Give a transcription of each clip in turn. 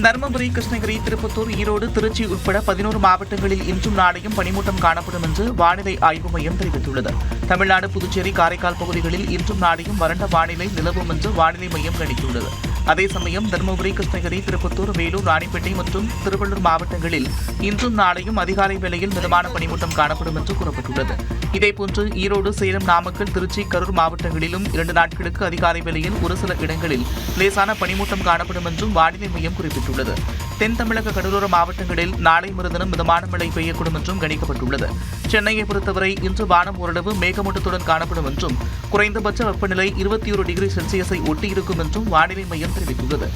தருமபுரி, கிருஷ்ணகிரி, திருப்பத்தூர், ஈரோடு, திருச்சி உட்பட 11 மாவட்டங்களில் இன்றும் நாளையும் பனிமூட்டம் காணப்படும் என்று வானிலை ஆய்வு மையம் தெரிவித்துள்ளது. தமிழ்நாடு, புதுச்சேரி, காரைக்கால் பகுதிகளில் இன்றும் நாளையும் வறண்ட வானிலை நிலவும் என்று வானிலை மையம் கணித்துள்ளது. அதே சமயம் தருமபுரி, கிருஷ்ணகிரி, திருப்பத்தூர், வேலூர், ராணிப்பேட்டை மற்றும் திருவள்ளூர் மாவட்டங்களில் இன்றும் நாளையும் அதிகாலை வேளையில் மிதமான பனிமூட்டம் காணப்படும் என்று கூறப்பட்டுள்ளது. இதேபோன்று ஈரோடு, சேலம், நாமக்கல், திருச்சி, கரூர் மாவட்டங்களிலும் 2 நாட்களுக்கு அதிகாலை வேளையில் ஒரு சில இடங்களில் லேசான பனிமூட்டம் காணப்படும் என்றும் வானிலை மையம் குறிப்பிட்டுள்ளது. தென் தமிழக கடலோர மாவட்டங்களில் நாளை மறுதினம் மிதமான மழை பெய்யக்கூடும் என்றும் கணிக்கப்பட்டுள்ளது. சென்னையை பொறுத்தவரை இன்று வானம் ஓரளவு மேகமூட்டத்துடன் காணப்படும் என்றும் குறைந்தபட்ச வெப்பநிலை 21 டிகிரி செல்சியஸை ஒட்டியிருக்கும் என்றும் வானிலை மையம் தெரிவித்துள்ளது.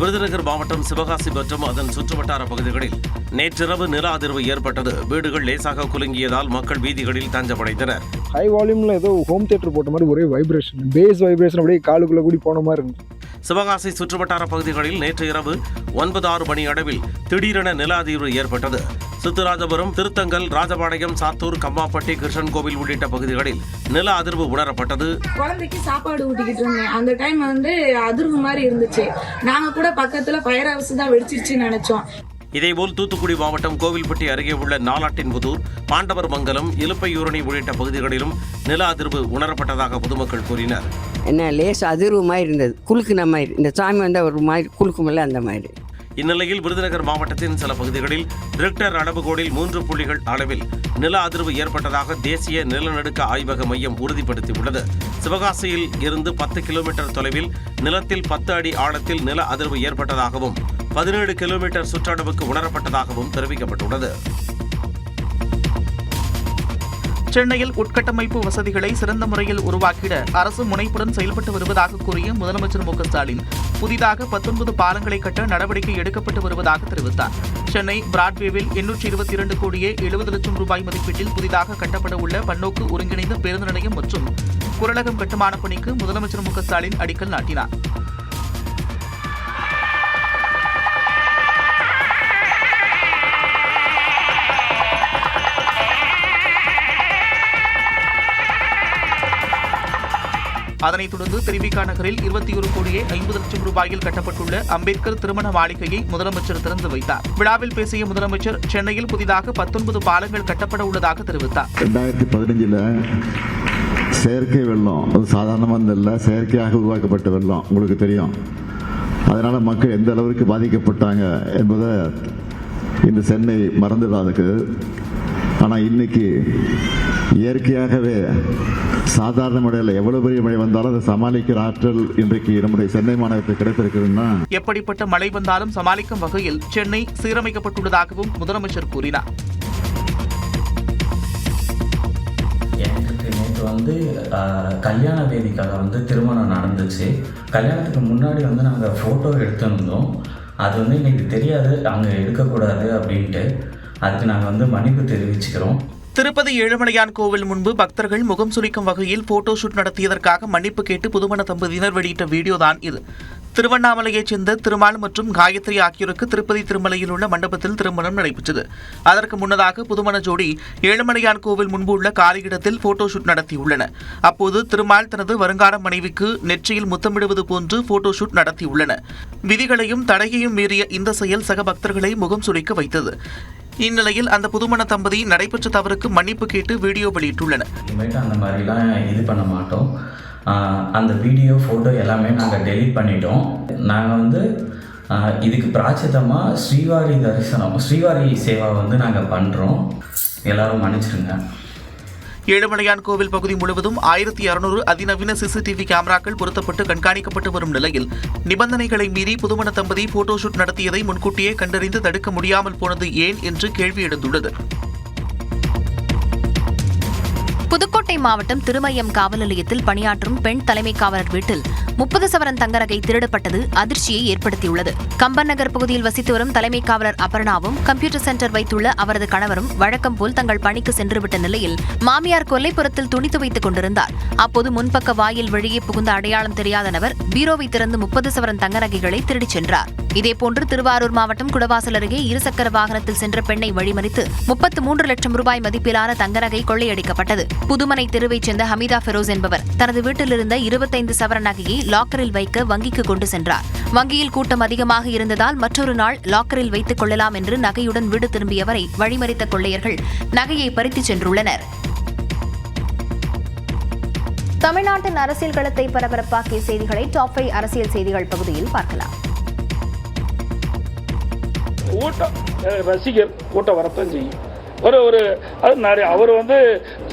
விருதுநகர் மாவட்டம் சிவகாசி மற்றும் அதன் சுற்றுவட்டார பகுதிகளில் நேற்றிரவு நில அதிர்வு ஏற்பட்டது. வீடுகள் லேசாக குலுங்கியதால் மக்கள் வீதிகளில் தஞ்சமடைந்தனர். ஹை வால்யூமில் ஏதோ ஹோம் தியேட்டர் போட்ட மாதிரி ஒரே வைப்ரேஷன், பேஸ் வைப்ரேஷன் அப்படியே காலுக்குள்ளே கூடி போன மாதிரி இருந்துச்சு. சிவகாசி சுற்றுவட்டார பகுதிகளில் நேற்று இரவு 9:06 மணி அளவில் திடீரென நில அதிர்வு ஏற்பட்டது. சித்துராஜபுரம், திருத்தங்கல், ராஜபாளையம், சாத்தூர், கம்மாப்பட்டி, கிருஷ்ணன் கோவில் உள்ளிட்ட பகுதிகளில் நில அதிர்வு உணரப்பட்டது. குழந்தைக்கு சாப்பாடு ஊட்டிக்கிட்டு இருந்தேன். அந்த டைம் அதிர்வு மாதிரி இருந்துச்சு. நாங்க கூட பக்கத்துல ஃபயர் ஹவுஸ் தான் வெடிச்சிருச்சுன்னு நினைச்சோம். இதேபோல் தூத்துக்குடி மாவட்டம் கோவில்பட்டி அருகே உள்ள நாலாட்டின்புதூர், பாண்டவர் மங்கலம், இலுப்பையூரணி உள்ளிட்ட பகுதிகளிலும் நில அதிர்வு உணரப்பட்டதாக பொதுமக்கள் கூறினர். என்ன லேஸ் அதிர்வு மாதிரி இருந்தது, குலுக்குன மாதிரி. இந்த சாமி வந்தால் ஒரு மாதிரி குலுக்குமில்ல, அந்த மாதிரி. இந்நிலையில் விருதுநகர் மாவட்டத்தின் சில பகுதிகளில் ரிக்டர் அளவுகோலில் 3 புள்ளிகள் அளவில் நில அதிர்வு ஏற்பட்டதாக தேசிய நிலநடுக்க ஆய்வக மையம் உறுதிப்படுத்தியுள்ளது. சிவகாசியில் இருந்து 10 கிலோமீட்டர் தொலைவில் நிலத்தில் 10 அடி ஆழத்தில் நில அதிர்வு ஏற்பட்டதாகவும் 17 கிலோமீட்டர் சுற்றளவுக்கு உணரப்பட்டதாகவும் தெரிவிக்கப்பட்டுள்ளது. சென்னையில் உட்கட்டமைப்பு வசதிகளை சிறந்த முறையில் உருவாக்கிட அரசு முனைப்புடன் செயல்பட்டு வருவதாக கூறிய முதலமைச்சர் மு க ஸ்டாலின் புதிதாக 19 பாலங்களை கட்ட நடவடிக்கை எடுக்கப்பட்டு வருவதாக தெரிவித்தார். சென்னை பிராட்வேவில் 822 கோடியே 70 லட்சம் ரூபாய் மதிப்பீட்டில் புதிதாக கட்டப்பட உள்ள பன்னோக்கு ஒருங்கிணைந்த பேருந்து நிலையம் மற்றும் குரலகம் கட்டுமான பணிக்கு முதலமைச்சர் மு க ஸ்டாலின் அடிக்கல் நாட்டினார். அதனைத் தொடர்ந்து திருவிக நகரில் 21 கோடியே 50 லட்சம் ரூபாயில் கட்டப்பட்டுள்ள அம்பேத்கர் திருமண மாளிகையை முதலமைச்சர் திறந்து வைத்தார். விழாவில் பேசிய முதலமைச்சர் சென்னையில் புதிதாக 19 பாலங்கள் கட்டப்பட உள்ளதாக தெரிவித்தார். 2015 செயற்கை வெள்ளம், அது சாதாரணமாக இல்லை, செயற்கையாக உருவாக்கப்பட்ட வெள்ளம் உங்களுக்கு தெரியும். அதனால மக்கள் எந்த அளவிற்கு பாதிக்கப்பட்டாங்க என்பதை இந்த சென்னை மறந்துடாதுக்கு. ஆனால் இன்னைக்கு இயற்கையாகவே சாதாரண மழையில் எவ்வளவு பெரிய மழை வந்தாலும் அதை சமாளிக்கிற ஆற்றல் இன்றைக்கு நம்முடைய சென்னை மாநகரத்துக்கு கிடைத்திருக்குதுன்னா, எப்படிப்பட்ட மழை வந்தாலும் சமாளிக்கும் வகையில் சென்னை சீரமைக்கப்பட்டுள்ளதாகவும் முதலமைச்சர் கூறினார். எனக்கு நேற்று கல்யாண வேதிக்காக திருமணம் நடந்துச்சு. கல்யாணத்துக்கு முன்னாடி நாங்கள் ஃபோட்டோ எடுத்திருந்தோம். அது இன்னைக்கு தெரியாது அங்கே எடுக்கக்கூடாது அப்படின்ட்டு. அதுக்கு நாங்கள் மன்னிப்பு தெரிவிச்சுக்கிறோம். திருப்பதி ஏழுமலையான் கோவில் முன்பு பக்தர்கள் முகம் சுளிக்கும் வகையில் போட்டோ ஷூட் நடத்தியதற்காக மன்னிப்பு கேட்டு புதுமண தம்பதியினர் வெளியிட்ட வீடியோ தான் இது. திருவண்ணாமலையைச் சேர்ந்த திருமால் மற்றும் காயத்ரி ஆகியோருக்கு திருப்பதி திருமலையில் உள்ள மண்டபத்தில் திருமணம் நடைபெற்றது. அதற்கு முன்னதாக புதுமண ஜோடி ஏழுமலையான் கோவில் முன்பு உள்ள காலியிடத்தில் போட்டோ ஷூட் நடத்தியுள்ளனர். அப்போது திருமால் தனது வருங்கால மனைவிக்கு நெற்றியில் முத்தமிடுவது போன்று போட்டோ ஷூட் நடத்தியுள்ளனர். விதிகளையும் தடையையும் மீறிய இந்த செயல் சக பக்தர்களை முகம் சுளிக்க வைத்தது. இந்நிலையில் அந்த புதுமண தம்பதி நடைபெற்ற தவறுக்கு மன்னிப்பு கேட்டு வீடியோ வெளியிட்டுள்ளனர். அந்த மாதிரிலாம் இது பண்ண மாட்டோம். அந்த வீடியோ ஃபோட்டோ எல்லாமே நாங்கள் டெலீட் பண்ணிட்டோம். நாங்கள் இதுக்கு பிராச்சித்தமாக ஸ்ரீவாரி சேவா நாங்கள் பண்ணுறோம். எல்லாரும் மன்னிச்சிருங்க. ஏழுமலையான் கோவில் பகுதி முழுவதும் 1600 அதிநவீன சிசிடிவி கேமராக்கள் பொருத்தப்பட்டு கண்காணிக்கப்பட்டு வரும் நிலையில் நிபந்தனைகளை மீறி புதுமண தம்பதி போட்டோ ஷூட் நடத்தியதை முன்கூட்டியே கண்டறிந்து தடுக்க முடியாமல் போனது ஏன் என்று கேள்வி எழுந்துள்ளது. புதுக்கோட்டை மாவட்டம் திருமயம் காவல் நிலையத்தில் பணியாற்றும் பெண் தலைமை காவலர் வீட்டில் 30 சவரன் தங்க நகை திருடப்பட்டது அதிர்ச்சியை ஏற்படுத்தியுள்ளது. கம்பன் நகர் பகுதியில் வசித்து வரும் தலைமை காவலர் அபர்ணாவும் கம்ப்யூட்டர் சென்டர் வைத்துள்ள அவரது கணவரும் வழக்கம் போல் தங்கள் பணிக்கு சென்றுவிட்ட நிலையில் மாமியார் கொல்லைப்புறத்தில் துணி துவைத்துக் கொண்டிருந்தார். அப்போது முன்பக்க வாயில் வழியே புகுந்த அடையாளம் தெரியாத நபர் பீரோவை திறந்து 30 சவரன் தங்க நகைகளை திருடிச் சென்றார். இதேபோன்று திருவாரூர் மாவட்டம் குடவாசல் அருகே இருசக்கர வாகனத்தில் சென்ற பெண்ணை வழிமறித்து 33 லட்சம் ரூபாய் மதிப்பிலான தங்க நகை கொள்ளையடிக்கப்பட்டது. புதுமனை தெருவைச் சேர்ந்த ஹமீதா பெரோஸ் என்பவர் தனது வீட்டிலிருந்த 25 சவரன் நகையை லாக்கரில் வைக்க வங்கிக்கு கொண்டு சென்றார். வங்கியில் கூட்டம் அதிகமாக இருந்ததால் மற்றொரு நாள் லாக்கரில் வைத்துக் கொள்ளலாம் என்று நகையுடன் வீடு திரும்பியவரை வழிமறித்த கொள்ளையர்கள் நகையை பறித்துச் சென்றுள்ளனர். தமிழ்நாட்டின் அரசியல் களத்தை பரபரப்பாக்கிய செய்திகளை டாப் 5 அரசியல் செய்திகள் பகுதியில் பார்க்கலாம். ரசிகர் கூட்டம் வரத்தான் செய்யும். அவர்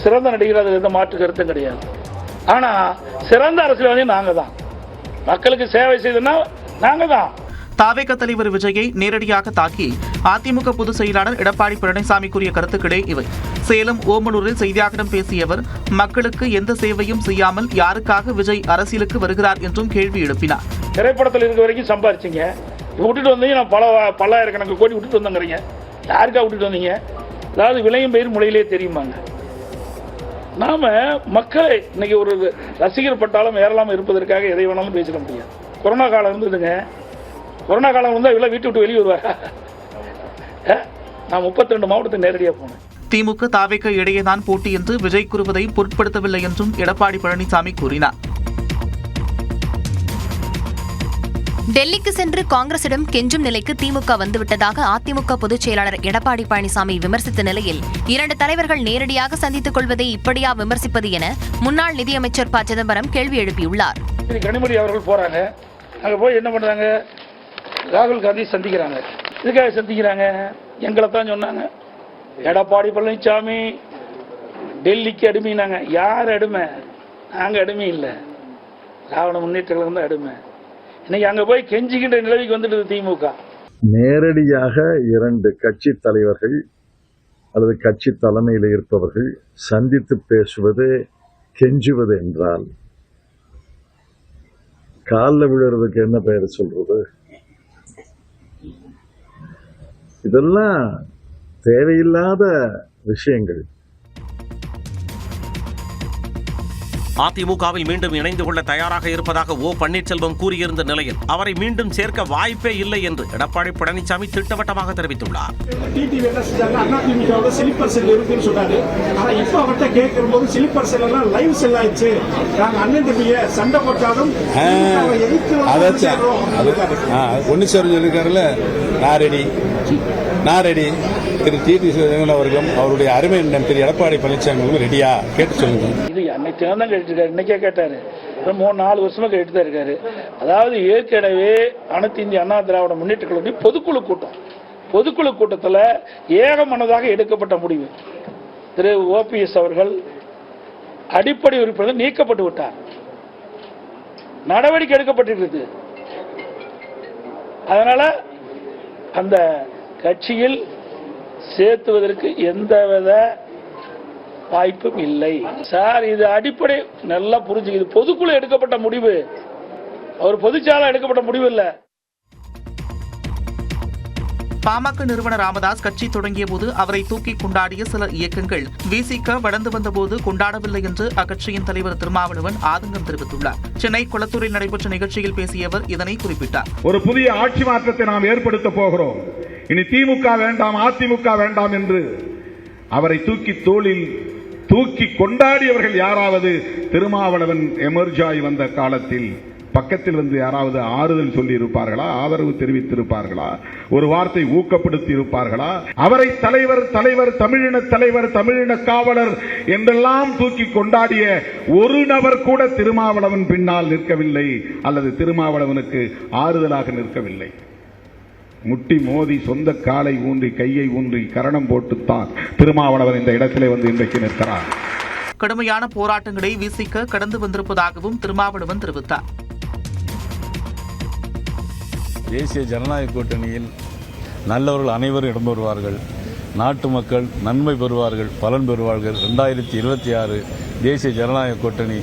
சிறந்த நடிகர், அது எந்த மாற்று கருத்தும் கிடையாது. ஆனா சிறந்த அரசியல்வாதி நாங்க தான். மக்களுக்கு சேவை செய்தனா நாங்க தான். தாவேக தலைவர் விஜயை நேரடியாக தாக்கி அதிமுக பொதுச் செயலாளர் எடப்பாடி பழனிசாமி கூறிய கருத்துக்களே இவை. சேலம் ஓமலூரில் செய்தியாளர்களிடம் பேசிய அவர், மக்களுக்கு எந்த சேவையும் செய்யாமல் யாருக்காக விஜய் அரசியலுக்கு வருகிறார் என்றும் கேள்வி எழுப்பினார். திரைப்படத்தில் இருக்க வரைக்கும் சம்பாரிச்சிங்க, விட்டுட்டு வந்தீங்க. நான் பல்லாயிரக்கணக்கு கோடி விட்டுட்டு வந்தேங்கிறீங்க. யாருக்காக விட்டுட்டு வந்தீங்க? அதாவது விலையும் பெயர் முறையிலே தெரியுமாங்க. நாம மக்களை இன்னைக்கு ஒரு ரசிகர் பட்டாலும் ஏறலாமல் இருப்பதற்காக எதை வேணாலும் பேசிட முடியாது. கொரோனா காலம் இருந்ததுங்க. கொரோனா காலம் இருந்தால் இவ்வளோ வீட்டு விட்டு வெளியே வருவாங்க. நான் 32 மாவட்டத்துக்கு நேரடியாக போனேன். திமுக தாவேக இடையேதான் போட்டி என்று விஜய் கூறுவதை பொருட்படுத்தவில்லை என்றும் எடப்பாடி பழனிசாமி கூறினார். டெல்லிக்கு சென்று காங்கிரசிடம் கெஞ்சும் நிலைக்கு திமுக வந்துவிட்டதாக அதிமுக பொதுச் செயலாளர் எடப்பாடி பழனிசாமி விமர்சித்த நிலையில் 2 தலைவர்கள் நேரடியாக சந்தித்துக் கொள்வதை இப்படியா விமர்சிப்பது என முன்னாள் நிதியமைச்சர் ப. சிதம்பரம் கேள்வி எழுப்பியுள்ளார். கனிமொழி அவர்கள் போறாங்க, அங்க போய் என்ன பண்றாங்க? ராகுல் காந்தி சந்திக்கிறாங்க. இதுக்காக சந்திக்கிறாங்க, எங்களை தான் சொன்னாங்க. எடப்பாடி பழனிசாமி டெல்லிக்கு அடிமைனாங்க. யார் அடிமை? நாங்க அடிமை இல்லை, திராவிட முன்னேற்ற கழகம் தான் அடிமை. இன்னைக்கு அங்க போய் கெஞ்சிக்கின்ற நிலைக்கு வந்துட்டு திமுக. நேரடியாக 2 கட்சி தலைவர்கள் அல்லது கட்சி தலைமையில் இருப்பவர்கள் சந்தித்து பேசுவது, கெஞ்சுவது என்றால் காலில் விழுறதுக்கு என்ன பெயர் சொல்றது? இதெல்லாம் தேவையில்லாத விஷயங்கள். அதிமுகவில் மீண்டும் இணைந்து கொள்ள தயாராக இருப்பதாக ஓ பன்னீர்செல்வம் கூறியிருந்த நிலையில் அவரை மீண்டும் சேர்க்க வாய்ப்பே இல்லை என்று எடப்பாடி பழனிசாமி திட்டவட்டமாக தெரிவித்துள்ளார். திரு டிடி விஜயன் அவர்களும் அவருடைய அருமை திரு எடப்பாடி பழனிசாமி ரெடியா கேட்டு சொல்லுங்க. இது அன்னைக்கு தான் கேட்டுருக்காரு, இன்னைக்கே கேட்டாரு. 3-4 வருஷமா கேட்டு தான் இருக்காரு. அதாவது ஏற்கனவே அனைத்து இந்திய அண்ணா திராவிட முன்னேற்ற கழகத்தின் பொதுக்குழு கூட்டத்தில் ஏகமனதாக எடுக்கப்பட்ட முடிவு, திரு OPS அவர்கள் அடிப்படை உறுப்பினர் நீக்கப்பட்டு விட்டார். நடவடிக்கை எடுக்கப்பட்டிருக்கிறது. அதனால அந்த கட்சியில் சேர்த்துவதற்கு எந்தவித வாய்ப்பும் இல்லை சார். இது அடிப்படை நல்லா புரிஞ்சுக்குது. பொதுக்குழு எடுக்கப்பட்ட முடிவு, அவர் பொதுச்சாலை எடுக்கப்பட்ட முடிவு இல்ல. பாமக நிறுவனர் ராமதாஸ் கட்சி தொடங்கிய போது அவரை தூக்கி கொண்டாடிய சில இயக்கங்கள் விசிக வளர்ந்து வந்தபோது கொண்டாடவில்லை என்று அக்கட்சியின் தலைவர் திருமாவளவன் ஆதங்கம் தெரிவித்துள்ளார். சென்னை கொளத்தூரில் நடைபெற்ற நிகழ்ச்சியில் பேசிய அவர் இதனை குறிப்பிட்டார். ஒரு புதிய ஆட்சி மாற்றத்தை நாம் ஏற்படுத்த போகிறோம். இனி திமுக வேண்டாம், அதிமுக வேண்டாம் என்று அவரை தூக்கி கொண்டாடியவர்கள் யாராவது திருமாவளவன் எமர்ஜாய் வந்த காலத்தில் பக்கத்தில் வந்து யாராவது ஆறுதல் சொல்லி இருப்பார்களா? ஆதரவு தெரிவித்திருப்பார்களா? ஒரு வார்த்தை ஊக்கப்படுத்தி இருப்பார்களா? அவரை தலைவர், தமிழின காவலர் என்றெல்லாம் தூக்கி கொண்டாடிய ஒரு நபர் கூட திருமாவளவன் பின்னால் நிற்கவில்லை, அல்லது திருமாவளவனுக்கு ஆறுதலாக நிற்கவில்லை. முட்டி மோதி சொந்த காலை ஊன்றி கையை ஊன்றி கரணம் போட்டுத்தான் திருமாவளவன் இந்த இடத்திலே வந்து இன்றைக்கு நிற்கிறார். கடுமையான போராட்டங்களை விசிக கடந்து வந்திருப்பதாகவும் திருமாவளவன் தெரிவித்தார். தேசிய ஜனநாயக கூட்டணியில் நல்லவர்கள் அனைவரும் இடம் பெறுவார்கள், நாட்டு மக்கள் நன்மை பெறுவார்கள், பலன் பெறுவார்கள். 2026 தேசிய ஜனநாயக கூட்டணி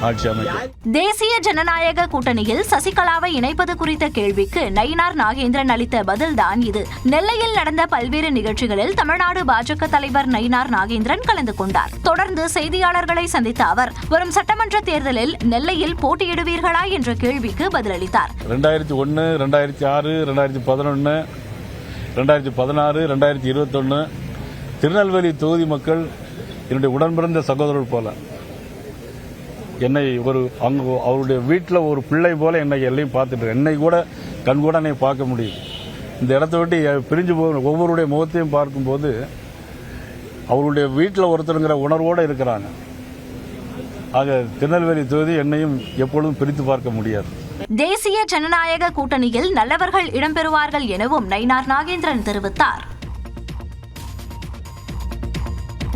ஆட்சி அமைக்கும். தேசிய ஜனநாயக கூட்டணியில் சசிகலாவை இணைப்பது குறித்த கேள்விக்கு நயினார் நாகேந்திரன் அளித்த பதில்தான் இது. நெல்லையில் நடந்த பல்வேறு நிகழ்ச்சிகளில் தமிழ்நாடு பாஜக தலைவர் நயினார் நாகேந்திரன் கலந்து கொண்டார். தொடர்ந்து செய்தியாளர்களை சந்தித்த அவர் வரும் சட்டமன்ற தேர்தலில் நெல்லையில் போட்டியிடுவீர்களா என்ற கேள்விக்கு பதிலளித்தார். 2001, 2006, 2011, 2016, 2021 திருநெல்வேலி தொகுதி மக்கள் என்னுடைய உடன்பிறந்த சகோதரர் போல என்னை அவருடைய வீட்டில் ஒரு பிள்ளை போல என்னை எல்லையும் பார்த்துட்டு என்னை கூட கண்கூட என்னை பார்க்க முடியுது. இந்த இடத்த விட்டு பிரிஞ்சு போகிற ஒவ்வொருடைய முகத்தையும் பார்க்கும்போது அவருடைய வீட்டில் ஒருத்தருங்கிற உணர்வோடு இருக்கிறாங்க. ஆக திருநெல்வேலி தொகுதி என்னையும் எப்பொழுதும் பிரித்து பார்க்க முடியாது. தேசிய ஜனநாயக கூட்டணியில் நல்லவர்கள் இடம்பெறுவார்கள் எனவும் நயினார் நாகேந்திரன் தெரிவித்தார்.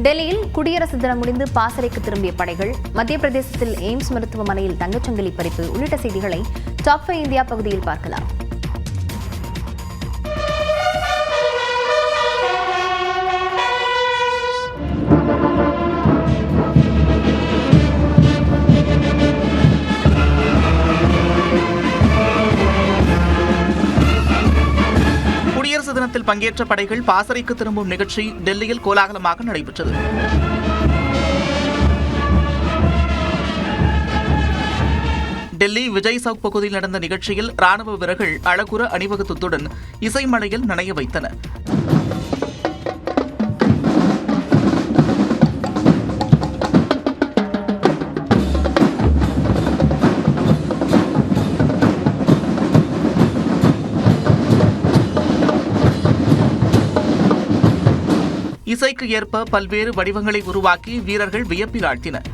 டெல்லியில் குடியரசு தினம் முடிந்து பாசறைக்கு திரும்பிய படைகள், மத்திய பிரதேசத்தில் எய்ம்ஸ் மருத்துவமனையில் தங்கச்சங்கிலி பறிப்பு உள்ளிட்ட செய்திகளை டாப் 5 இந்தியா பகுதியில் பார்க்கலாம். குடியரசு தினத்தில் பங்கேற்ற படைகள் பாசறைக்கு திரும்பும் நிகழ்ச்சி டெல்லியில் கோலாகலமாக நடைபெற்றது. டெல்லி விஜய் சவுக் பகுதியில் நடந்த நிகழ்ச்சியில் ராணுவ வீரர்கள் அழகுற அணிவகுத்ததுடன் இசைமழையில் நனைய வைத்தனர். இசைக்கு ஏற்ப பல்வேறு வடிவங்களை உருவாக்கி வீரர்கள் வியப்பில் ஆழ்த்தினர்.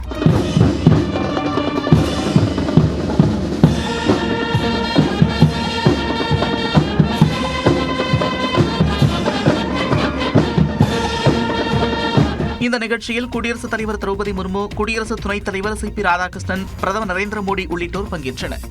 இந்த நிகழ்ச்சியில் குடியரசுத் தலைவர் திரௌபதி முர்மு, குடியரசு துணைத் தலைவர் CP ராதாகிருஷ்ணன், பிரதமர் நரேந்திர மோடி உள்ளிட்டோர் பங்கேற்றனர்.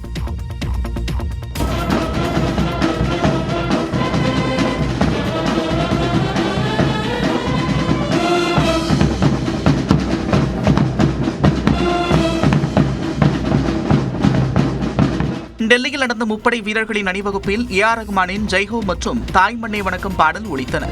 டெல்லியில் நடந்த முப்படை வீரர்களின் அணிவகுப்பில் A.R. ரஹ்மானின் ஜெய்ஹோ மற்றும் தாய் மண்ணை வணக்கம் பாடல் ஒலித்தன.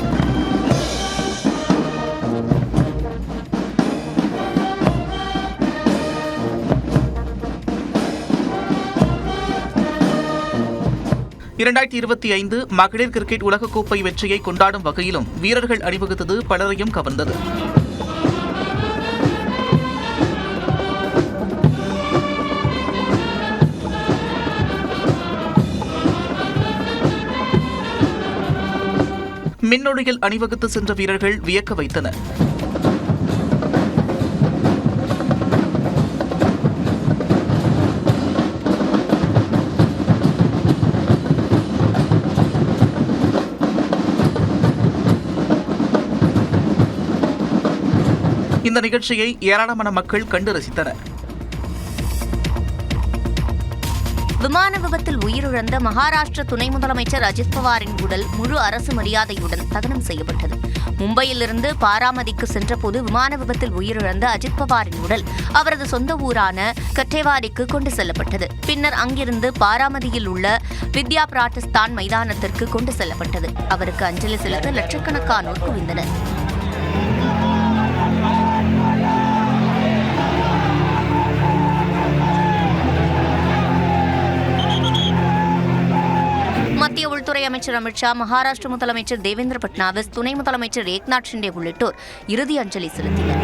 மகளிர் கிரிக்கெட் உலகக்கோப்பை வெற்றியை கொண்டாடும் வகையிலும் வீரர்கள் அணிவகுத்தது பலரையும் கவர்ந்தது. மின்னொழியில் அணிவகுத்து சென்ற வீரர்கள் வியக்க வைத்தனர். இந்த நிகழ்ச்சியை ஏராளமான மக்கள் கண்டு ரசித்தனர். விமான விபத்தில் உயிரிழந்த மகாராஷ்டிர துணை முதலமைச்சர் அஜித் பவாரின் உடல் முழு அரசு மரியாதையுடன் தகனம் செய்யப்பட்டது. மும்பையிலிருந்து பாராமதிக்கு சென்றபோது விமான விபத்தில் உயிரிழந்த அஜித் பவாரின் உடல் அவரது சொந்த ஊரான கட்டேவாடிக்கு கொண்டு செல்லப்பட்டது. பின்னர் அங்கிருந்து பாராமதியில் உள்ள வித்யா பிராட்டிஸ்தான் மைதானத்திற்கு கொண்டு செல்லப்பட்டது. அவருக்கு அஞ்சலி செலுத்த லட்சக்கணக்கானோர் குவிந்தனர். மத்திய உள்துறை அமைச்சர் அமித்ஷா, மகாராஷ்டிர முதலமைச்சர் தேவேந்திர பட்னாவிஸ், துணை முதலமைச்சர் ஏக்நாத் ஷிண்டே உள்ளிட்டோர் இறுதி அஞ்சலி செலுத்தினர்.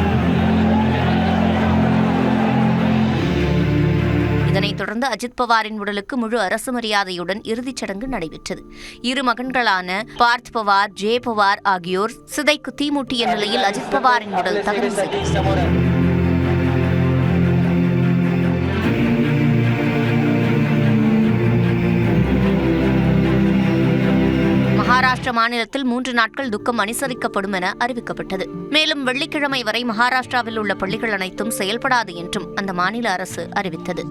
இதனைத் தொடர்ந்து அஜித் பவாரின் உடலுக்கு முழு அரசு மரியாதையுடன் இறுதிச் சடங்கு நடைபெற்றது. இரு மகன்களான பார்த் பவார், ஜே பவார் ஆகியோர் சிதைக்கு தீமூட்டிய நிலையில் அஜித் பவாரின் உடல் தகனம் செய்யப்பட்டது. மகாராஷ்டிர மாநிலத்தில் 3 நாட்கள் துக்கம் அனுசரிக்கப்படும் என அறிவிக்கப்பட்டது. மேலும் வெள்ளிக்கிழமை வரை மகாராஷ்டிராவில் உள்ள பள்ளிகள் அனைத்தும் செயல்படாது என்றும் அந்த மாநில அரசு அறிவித்தது.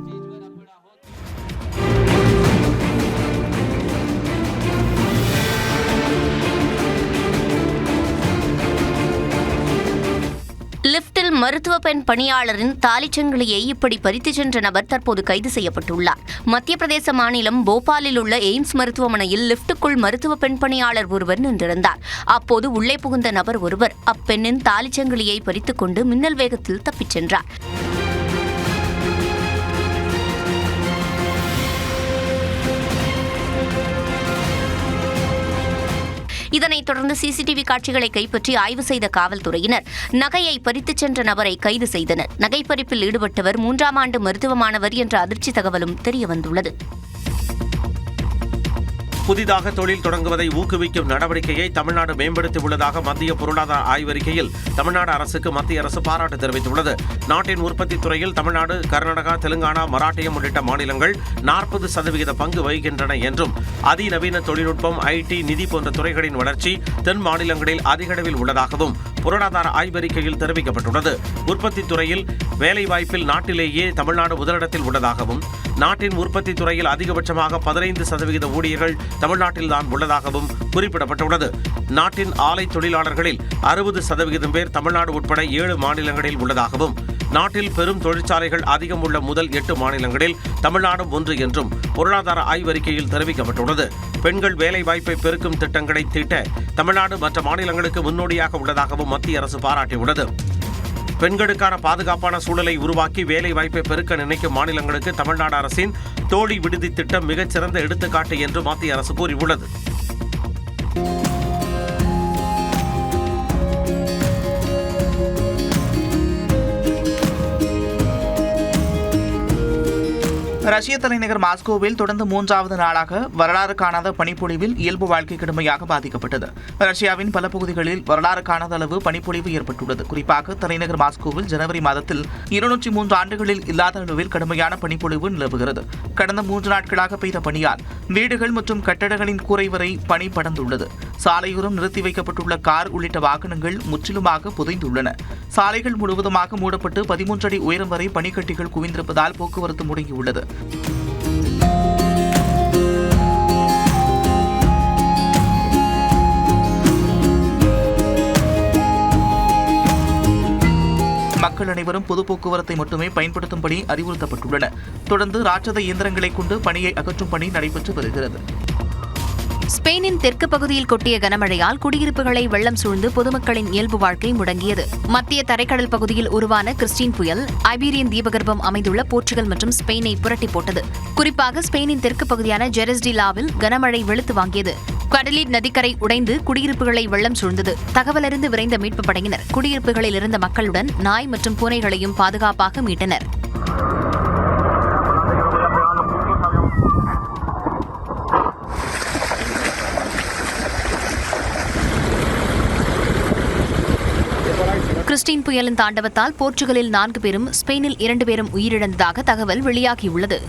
லிப்டில் மருத்துவ பெண் பணியாளரின் தாலிச்சங்கிலியை இப்படி பறித்து சென்ற நபர் தற்போது கைது செய்யப்பட்டுள்ளார். மத்திய பிரதேச மாநிலம் போபாலில் உள்ள எய்ம்ஸ் மருத்துவமனையில் லிப்டுக்குள் மருத்துவ பெண் பணியாளர் ஒருவர் நின்றிருந்தார். அப்போது உள்ளே புகுந்த நபர் ஒருவர் அப்பெண்ணின் தாலிச்சங்கிலியை பறித்துக் கொண்டு மின்னல் வேகத்தில் தப்பிச் சென்றார். இதனைத் தொடர்ந்து சிசிடிவி காட்சிகளை கைப்பற்றி ஆய்வு செய்த காவல்துறையினர் நகையை பறித்துச் சென்ற நபரை கைது செய்தனர். நகை பறிப்பில் ஈடுபட்டவர் 3ஆம் ஆண்டு மருத்துவ மாணவர் என்ற அதிர்ச்சி தகவலும் தெரியவந்துள்ளது. புதிதாக தொழில் தொடங்குவதை ஊக்குவிக்கும் நடவடிக்கையை தமிழ்நாடு மேம்படுத்தியுள்ளதாக மத்திய பொருளாதார ஆய்வறிக்கையில் தமிழ்நாடு அரசுக்கு மத்திய அரசு பாராட்டு தெரிவித்துள்ளது. நாட்டின் உற்பத்தி துறையில் தமிழ்நாடு, கர்நாடகா, தெலுங்கானா, மராட்டியம் உள்ளிட்ட மாநிலங்கள் 40% பங்கு வகிக்கின்றன என்றும் அதிநவீன தொழில்நுட்பம், IT, நிதி போன்ற துறைகளின் வளர்ச்சி தென் மாநிலங்களில் அதிக அளவில் உள்ளதாகவும் பொருளாதார ஆய்வறிக்கையில் தெரிவிக்கப்பட்டுள்ளது. உற்பத்தி துறையில் வேலைவாய்ப்பில் நாட்டிலேயே தமிழ்நாடு முதலிடத்தில் உள்ளதாகவும் நாட்டின் உற்பத்தி துறையில் அதிகபட்சமாக 15% ஊழியர்கள் தமிழ்நாட்டில்தான் உள்ளதாகவும் குறிப்பிடப்பட்டுள்ளது. நாட்டின் ஆலை தொழிலாளர்களில் 60% பேர் தமிழ்நாடு உட்பட 7 மாநிலங்களில் உள்ளதாகவும் நாட்டில் பெரும் தொழிற்சாலைகள் அதிகம் உள்ள முதல் 8 மாநிலங்களில் தமிழ்நாடும் ஒன்று என்றும் பொருளாதார ஆய்வறிக்கையில் தெரிவிக்கப்பட்டுள்ளது. பெண்கள் வேலைவாய்ப்பை பெருக்கும் திட்டங்களை தீட்ட தமிழ்நாடு மற்ற மாநிலங்களுக்கு முன்னோடியாக உள்ளதாகவும் மத்திய அரசு பாராட்டியுள்ளது. பெண்களுக்கான பாதுகாப்பான சூழலை உருவாக்கி வேலை வாய்ப்பை பெருக்க நினைக்கும் மாநிலங்களுக்கு தமிழ்நாடு அரசின் தோழி விடுதி திட்டம் மிகச்சிறந்த எடுத்துக்காட்டு என்று மத்திய அரசு கூறியுள்ளது. ரஷ்ய தலைநகர் மாஸ்கோவில் தொடர்ந்து 3வது நாளாக வரலாறு காணாத பனிப்பொழிவில் இயல்பு வாழ்க்கை கடுமையாக பாதிக்கப்பட்டது. ரஷ்யாவின் பல பகுதிகளில் வரலாறு காணாத அளவு பனிப்பொழிவு ஏற்பட்டுள்ளது. குறிப்பாக தலைநகர் மாஸ்கோவில் ஜனவரி மாதத்தில் 203 ஆண்டுகளில் இல்லாத அளவில் கடுமையான பனிப்பொழிவு நிலவுகிறது. கடந்த 3 நாட்களாக பெய்த பனியால் வீடுகள் மற்றும் கட்டடங்களின் கூரை வரை பனி படர்ந்துள்ளது. சாலையோரம் நிறுத்தி வைக்கப்பட்டுள்ள கார் உள்ளிட்ட வாகனங்கள் முற்றிலுமாக புதைந்துள்ளன. சாலைகள் முழுவதுமாக மூடப்பட்டு 13 அடி உயரம் வரை பனிக்கட்டிகள் குவிந்திருப்பதால் போக்குவரத்து முடங்கியுள்ளது. மக்கள் அனைவரும் பொது போக்குவரத்தை மட்டுமே பயன்படுத்தும்படி அறிவுறுத்தப்பட்டுள்ளனர். தொடர்ந்து ராட்சத இயந்திரங்களை கொண்டு பனியை அகற்றும் பணி நடைபெற்று வருகிறது. ஸ்பெயினின் தெற்கு பகுதியில் கொட்டிய கனமழையால் குடியிருப்புகளை வெள்ளம் சூழ்ந்து பொதுமக்களின் இயல்பு வாழ்க்கை முடங்கியது. மத்திய தரைக்கடல் பகுதியில் உருவான கிறிஸ்டின் புயல் ஐபீரியன் தீபகற்பம் அமைந்துள்ள போர்ச்சுகல் மற்றும் ஸ்பெயினை புரட்டி போட்டது. குறிப்பாக ஸ்பெயினின் தெற்கு பகுதியான ஜெரஸ்டிலாவில் கனமழை வெளுத்து வாங்கியது. கடலீட் நதிக்கரை உடைந்து குடியிருப்புகளை வெள்ளம் சூழ்ந்தது. தகவல் அறிந்து விரைந்த மீட்புப் படையினர் குடியிருப்புகளில் இருந்த மக்களுடன் நாய் மற்றும் பூனைகளையும் பாதுகாப்பாக மீட்டனர். கிறிஸ்டின் புயலின் தாண்டவத்தால் போர்ச்சுகலில் 4 பேரும் ஸ்பெயினில் 2 பேரும் உயிரிழந்ததாக தகவல் வெளியாகியுள்ளது.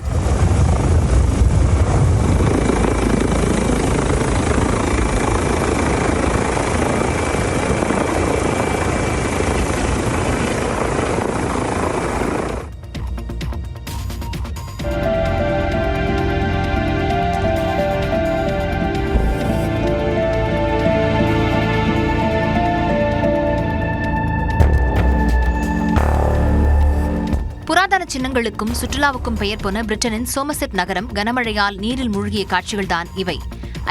புராதன சின்னங்களுக்கும் சுற்றுலாவுக்கும் பெயர் போன பிரிட்டனின் சோமசெட் நகரம் கனமழையால் நீரில் மூழ்கிய காட்சிகள்தான் இவை.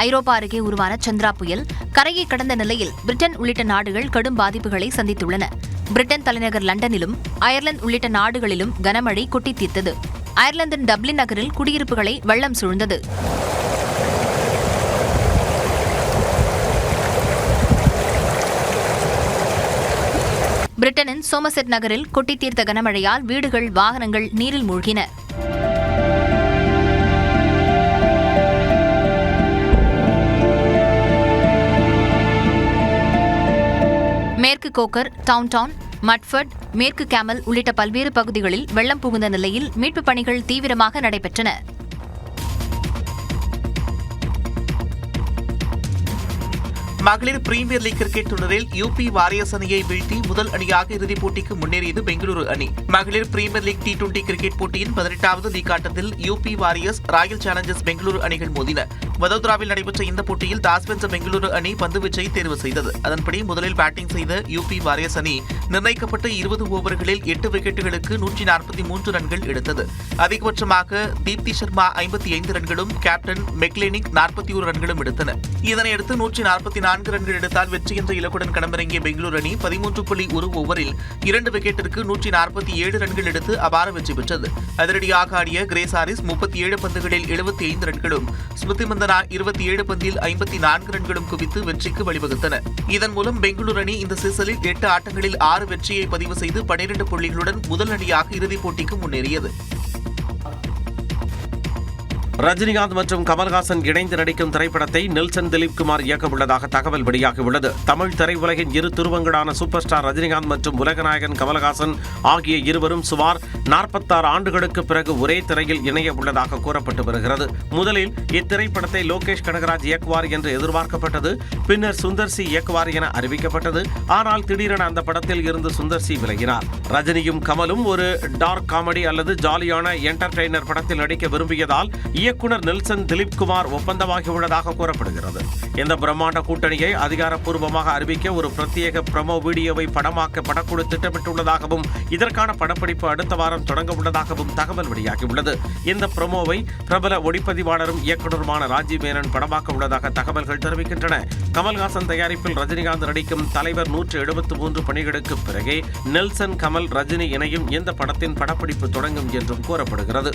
ஐரோப்பா அருகே உருவான சந்திரா புயல் கரையை கடந்த நிலையில் பிரிட்டன் உள்ளிட்ட நாடுகள் கடும் பாதிப்புகளை சந்தித்துள்ளன. பிரிட்டன் தலைநகர் லண்டனிலும் அயர்லாந்து உள்ளிட்ட நாடுகளிலும் கனமழை கொட்டி தீர்த்தது. அயர்லாந்தின் டப்ளின் நகரில் குடியிருப்புகளை வெள்ளம் சூழ்ந்தது. பிரிட்டனின் சோமசெட் நகரில் கொட்டி தீர்த்த கனமழையால் வீடுகள், வாகனங்கள் நீரில் மூழ்கின. மேற்கு கோக்கர், டவுன்டவுன், மட்ஃபர்ட், மேற்கு கேமல் உள்ளிட்ட பல்வேறு பகுதிகளில் வெள்ளம் புகுந்த நிலையில் மீட்புப் பணிகள் தீவிரமாக நடைபெற்றன. மகளிர் பிரீமியர் லீக் கிரிக்கெட் தொடரில் யூபி வாரியர்ஸ் அணியை வீழ்த்தி முதல் அணியாக இறுதிப் போட்டிக்கு முன்னேறியது பெங்களூரு அணி. மகளிர் பிரீமியர் லீக் T20 கிரிக்கெட் போட்டியின் 18வது லீக் ஆட்டத்தில் UP Warriors, Royal Challengers Bengaluru அணிகள் மோதின. வதோதராவில் நடைபெற்ற இந்த போட்டியில் டாஸ் வென்ற பெங்களூரு அணி பந்துவீச்சை தேர்வு செய்தது. அதன்படி முதலில் பேட்டிங் செய்த யூபி வாரியர்ஸ் அணி நிர்ணயிக்கப்பட்ட 20 ஓவர்களில் 8 விக்கெட்டுகளுக்கு 143 ரன்கள் எடுத்தது. அதிகபட்சமாக தீப்தி சர்மா 55 ரன்களும், கேப்டன் மெக்லேனிக் 41 ரன்களும் எடுத்தனர். இதனையடுத்து 144 ரன்கள் எடுத்தால் வெற்றி என்ற இலக்குடன் களமிறங்கிய பெங்களூரு அணி 13.1 ஓவரில் 2 விக்கெட்டிற்கு 147 ரன்கள் எடுத்து அபார வெற்றி பெற்றது. அதிரடியாக ஆடிய கிரேஸ் ஹாரிஸ் 37 பந்துகளில் 75 ரன்களும், ஸ்மிருதி மந்தனா 27 பந்தில் 54 ரன்களும் குவித்து வெற்றிக்கு வழிவகுத்தனர். இதன் மூலம் பெங்களூரு அணி இந்த சீசனில் 8 ஆட்டங்களில் 6 வெற்றியை பதிவு செய்து 12 புள்ளிகளுடன் முதல் அணியாக இறுதிப் போட்டிக்கு முன்னேறியது. ரஜினிகாந்த் மற்றும் கமல்ஹாசன் இணைந்து நடிக்கும் திரைப்படத்தை நெல்சன் திலீப்குமார் இயக்கவுள்ளதாக தகவல் வெளியாகியுள்ளது. தமிழ் திரையுலகின் இரு துருவங்களான சூப்பர் ஸ்டார் ரஜினிகாந்த் மற்றும் உலகநாயகன் கமல்ஹாசன் ஆகிய இருவரும் சுமார் 46 ஆண்டுகளுக்கு பிறகு ஒரே திரையில் இணைய உள்ளதாக கூறப்பட்டு வருகிறது. முதலில் இத்திரைப்படத்தை லோகேஷ் கனகராஜ் இயக்குவார் என்று எதிர்பார்க்கப்பட்டது. பின்னர் சுந்தர் சி இயக்குவார் என அறிவிக்கப்பட்டது. ஆனால் திடீரென அந்த படத்தில் இருந்து சுந்தர் சி விலகினார். ரஜினியும் கமலும் ஒரு டார்க் காமெடி அல்லது ஜாலியான என்டர்டெய்னர் படத்தில் நடிக்க விரும்பியதால் இயக்குனர் நெல்சன் திலீப்குமார் ஒப்பந்தமாகியுள்ளதாக கூறப்படுகிறது. இந்த பிரம்மாண்ட கூட்டணியை அதிகாரப்பூர்வமாக அறிவிக்க ஒரு பிரத்யேக ப்ரமோ வீடியோவை படமாக்க படக்குழு திட்டமிட்டுள்ளதாகவும், இதற்கான படப்பிடிப்பு அடுத்த வாரம் தொடங்க உள்ளதாகவும் தகவல் வெளியாகியுள்ளது. இந்த ப்ரமோவை பிரபல ஒளிப்பதிவாளரும் இயக்குனருமான ராஜீவ் மேனன் படமாக்க உள்ளதாக தகவல்கள் தெரிவிக்கின்றன. கமல்ஹாசன் தயாரிப்பில் ரஜினிகாந்த் நடிக்கும் தலைவர் 173 பணிகளுக்கு பிறகே நெல்சன், கமல், ரஜினி இணையும் இந்த படத்தின் படப்பிடிப்பு தொடங்கும் என்றும் கூறப்படுகிறது.